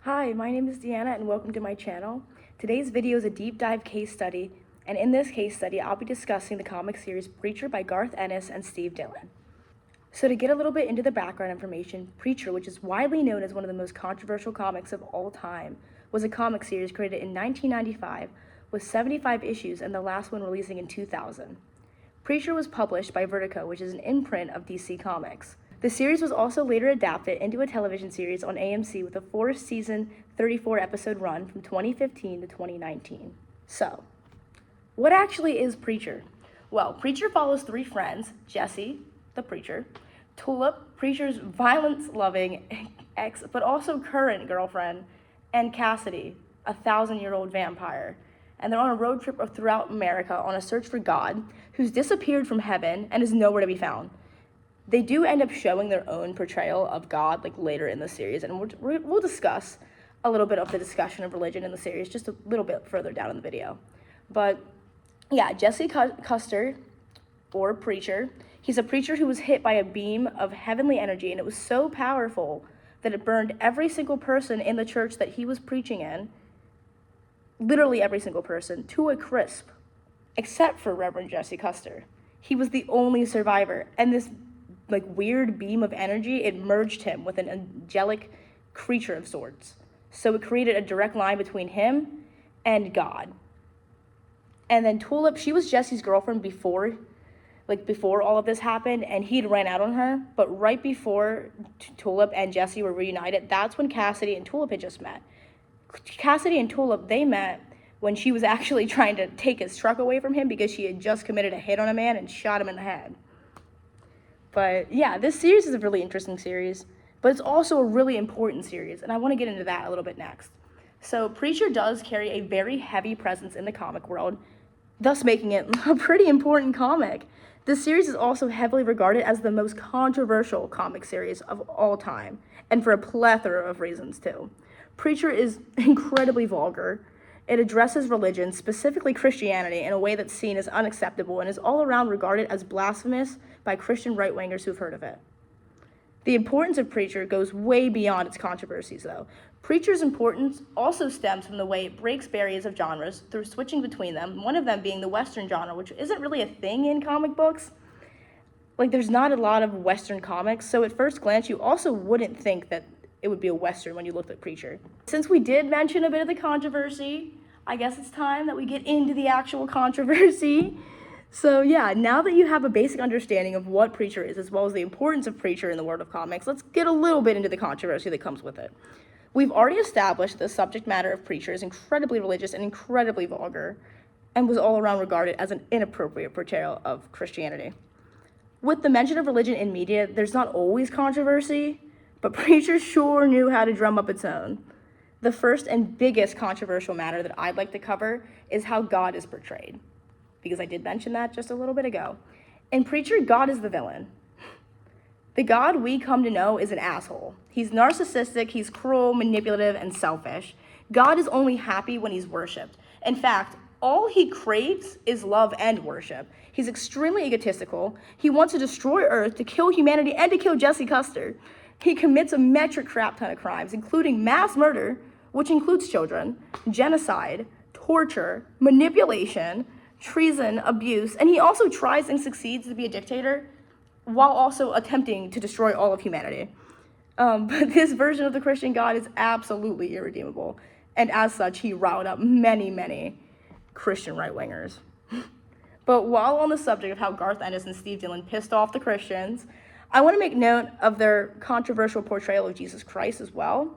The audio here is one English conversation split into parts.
Hi, my name is Deanna and welcome to my channel. Today's video is a deep dive case study, and in this case study, I'll be discussing the comic series Preacher by Garth Ennis and Steve Dillon. So to get a little bit into the background information, Preacher, which is widely known as one of the most controversial comics of all time, was a comic series created in 1995 with 75 issues and the last one releasing in 2000. Preacher was published by Vertigo, which is an imprint of DC Comics. The series was also later adapted into a television series on AMC with a 4-season, 34-episode run from 2015 to 2019. So, what actually is Preacher? Well, Preacher follows three friends, Jesse, the preacher, Tulip, Preacher's violence-loving ex, but also current girlfriend, and Cassidy, a 1,000-year-old vampire. And they're on a road trip throughout America on a search for God, who's disappeared from heaven and is nowhere to be found. They do end up showing their own portrayal of God later in the series, and we'll discuss a little bit of the discussion of religion in the series just a little bit further down in the video. But yeah, Jesse Custer, or Preacher, he's a preacher who was hit by a beam of heavenly energy, and it was so powerful that it burned every single person in the church that he was preaching in, literally every single person, to a crisp, except for Reverend Jesse Custer. He was the only survivor, and this weird beam of energy, it merged him with an angelic creature of sorts. So it created a direct line between him and God. And then Tulip, she was Jesse's girlfriend before all of this happened, and he'd ran out on her. But right before Tulip and Jesse were reunited, that's when Cassidy and Tulip had just met. Cassidy and Tulip, they met when she was actually trying to take his truck away from him because she had just committed a hit on a man and shot him in the head. But yeah, this series is a really interesting series, but it's also a really important series, and I want to get into that a little bit next. So Preacher does carry a very heavy presence in the comic world, thus making it a pretty important comic. This series is also heavily regarded as the most controversial comic series of all time, and for a plethora of reasons too. Preacher is incredibly vulgar. It addresses religion, specifically Christianity, in a way that's seen as unacceptable and is all around regarded as blasphemous by Christian right-wingers who've heard of it. The importance of Preacher goes way beyond its controversies, though. Preacher's importance also stems from the way it breaks barriers of genres through switching between them, one of them being the Western genre, which isn't really a thing in comic books. There's not a lot of Western comics, so at first glance, you also wouldn't think that it would be a Western when you looked at Preacher. Since we did mention a bit of the controversy, I guess it's time that we get into the actual controversy. So yeah, now that you have a basic understanding of what Preacher is, as well as the importance of Preacher in the world of comics, let's get a little bit into the controversy that comes with it. We've already established the subject matter of Preacher is incredibly religious and incredibly vulgar, and was all around regarded as an inappropriate portrayal of Christianity. With the mention of religion in media, there's not always controversy, but Preacher sure knew how to drum up its own. The first and biggest controversial matter that I'd like to cover is how God is portrayed, because I did mention that just a little bit ago. In Preacher, God is the villain. The God we come to know is an asshole. He's narcissistic, he's cruel, manipulative, and selfish. God is only happy when he's worshipped. In fact, all he craves is love and worship. He's extremely egotistical. He wants to destroy Earth, to kill humanity, and to kill Jesse Custer. He commits a metric crap ton of crimes, including mass murder, which includes children, genocide, torture, manipulation, treason, abuse, and he also tries and succeeds to be a dictator while also attempting to destroy all of humanity. But this version of the Christian God is absolutely irredeemable, and as such, he riled up many Christian right-wingers. But while on the subject of how Garth Ennis and Steve Dillon pissed off the Christians, I want to make note of their controversial portrayal of Jesus Christ as well.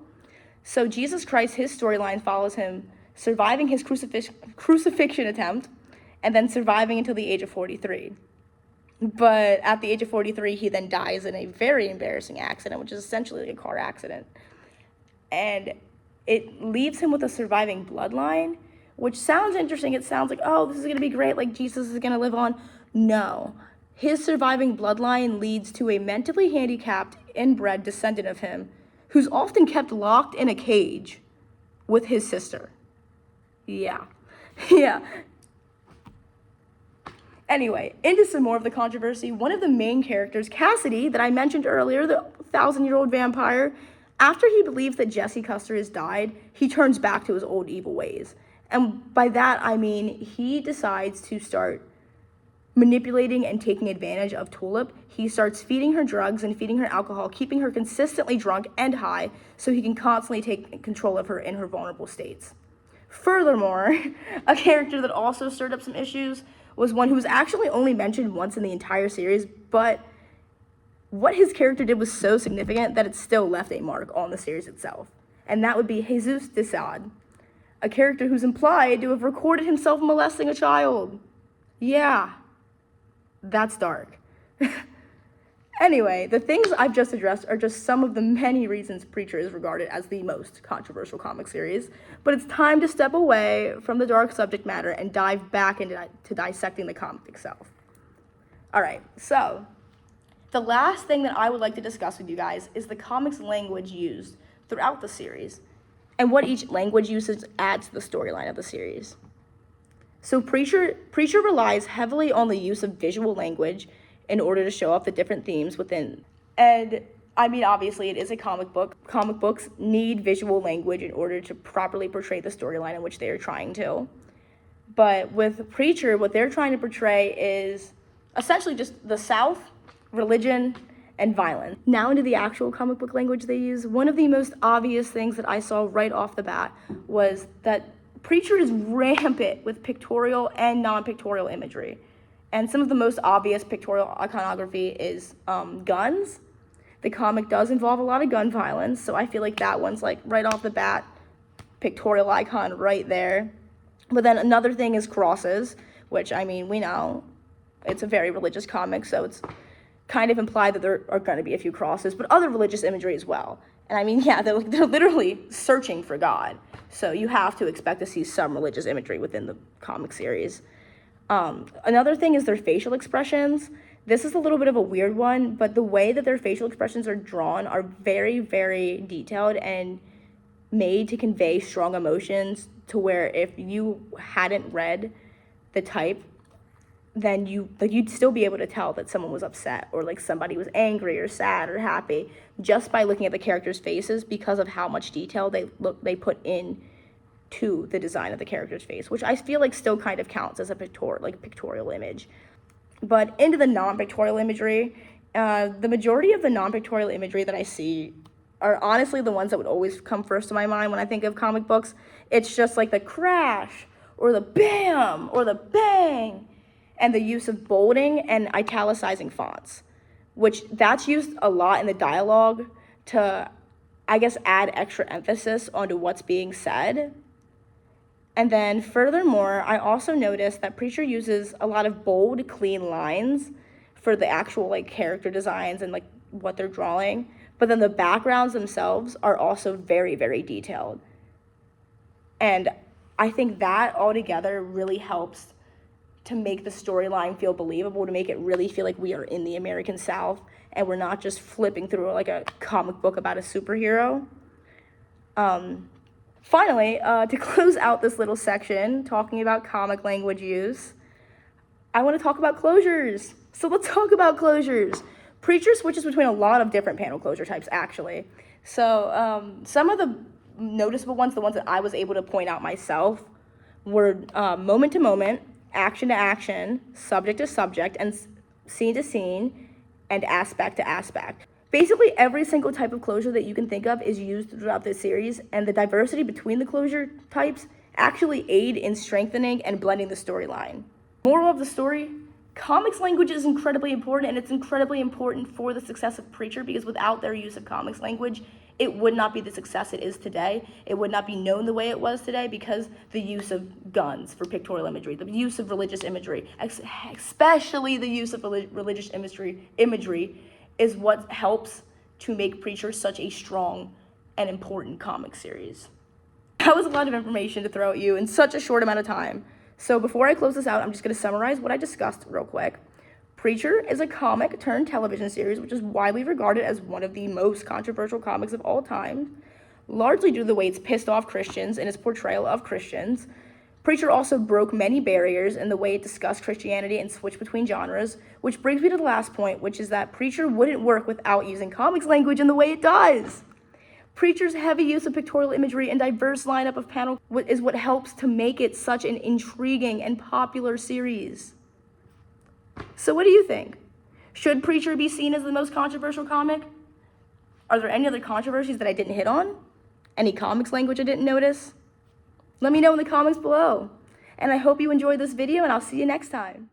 So Jesus Christ, his storyline follows him surviving his crucifixion attempt and then surviving until the age of 43. But at the age of 43, he then dies in a very embarrassing accident, which is essentially a car accident. And it leaves him with a surviving bloodline, which sounds interesting. It sounds like, oh, this is going to be great, Jesus is going to live on. No. His surviving bloodline leads to a mentally handicapped, inbred descendant of him, who's often kept locked in a cage with his sister. Yeah. Anyway, into some more of the controversy. One of the main characters, Cassidy, that I mentioned earlier, the 1,000-year-old vampire, After he believes that Jesse Custer has died, he turns back to his old evil ways. And by that, I mean he decides to start manipulating and taking advantage of Tulip. He starts feeding her drugs and feeding her alcohol, keeping her consistently drunk and high so he can constantly take control of her in her vulnerable states. Furthermore, a character that also stirred up some issues was one who was actually only mentioned once in the entire series, but what his character did was so significant that it still left a mark on the series itself. And that would be Jesus de Sade, a character who's implied to have recorded himself molesting a child. Yeah, that's dark. Anyway, the things I've just addressed are just some of the many reasons Preacher is regarded as the most controversial comic series, but it's time to step away from the dark subject matter and dive back into dissecting the comic itself. All right, so the last thing that I would like to discuss with you guys is the comic's language used throughout the series and what each language usage adds to the storyline of the series. So Preacher relies heavily on the use of visual language in order to show off the different themes within. And I mean, obviously, it is a comic book. Comic books need visual language in order to properly portray the storyline in which they are trying to. But with Preacher, what they're trying to portray is essentially just the South, religion, and violence. Now into the actual comic book language they use. One of the most obvious things that I saw right off the bat was that Preacher is rampant with pictorial and non-pictorial imagery. And some of the most obvious pictorial iconography is guns. The comic does involve a lot of gun violence, so I feel like that one's like right off the bat, pictorial icon right there. But then another thing is crosses, which I mean, we know it's a very religious comic, so it's kind of implied that there are going to be a few crosses, but other religious imagery as well. And I mean, yeah, they're literally searching for God, so you have to expect to see some religious imagery within the comic series. Another thing is their facial expressions. This is a little bit of a weird one, but the way that their facial expressions are drawn are very, very detailed and made to convey strong emotions, to where if you hadn't read the type, then you'd still be able to tell that someone was upset or like somebody was angry or sad or happy just by looking at the characters' faces, because of how much detail they put in to the design of the character's face, which I feel like still kind of counts as a pictorial image. But into the non-pictorial imagery, the majority of the non-pictorial imagery that I see are honestly the ones that would always come first to my mind when I think of comic books. It's just like the crash or the bam or the bang, and the use of bolding and italicizing fonts, which that's used a lot in the dialogue to, I guess, add extra emphasis onto what's being said. And then furthermore, I also noticed that Preacher uses a lot of bold, clean lines for the actual like character designs and like what they're drawing. But then the backgrounds themselves are also very, very detailed. And I think that altogether really helps to make the storyline feel believable, to make it really feel like we are in the American South and we're not just flipping through like a comic book about a superhero. Finally, to close out this little section talking about comic language use, I want to talk about closures. So let's talk about closures. Preacher switches between a lot of different panel closure types, actually. So some of the noticeable ones, the ones that I was able to point out myself, were moment to moment, action to action, subject to subject, and scene to scene, and aspect to aspect. Basically, every single type of closure that you can think of is used throughout this series, and the diversity between the closure types actually aid in strengthening and blending the storyline. Moral of the story, comics language is incredibly important, and it's incredibly important for the success of Preacher, because without their use of comics language, it would not be the success it is today. It would not be known the way it was today, because the use of guns for pictorial imagery, the use of religious imagery, especially the use of religious imagery is what helps to make Preacher such a strong and important comic series. That was a lot of information to throw at you in such a short amount of time. So before I close this out, I'm just going to summarize what I discussed real quick. Preacher is a comic turned television series which is widely regarded as one of the most controversial comics of all time, largely due to the way it's pissed off Christians in its portrayal of Christians. Preacher also broke many barriers in the way it discussed Christianity and switched between genres, which brings me to the last point, which is that Preacher wouldn't work without using comics language in the way it does. Preacher's heavy use of pictorial imagery and diverse lineup of panel is what helps to make it such an intriguing and popular series. So what do you think? Should Preacher be seen as the most controversial comic? Are there any other controversies that I didn't hit on? Any comics language I didn't notice? Let me know in the comments below. And I hope you enjoyed this video, and I'll see you next time.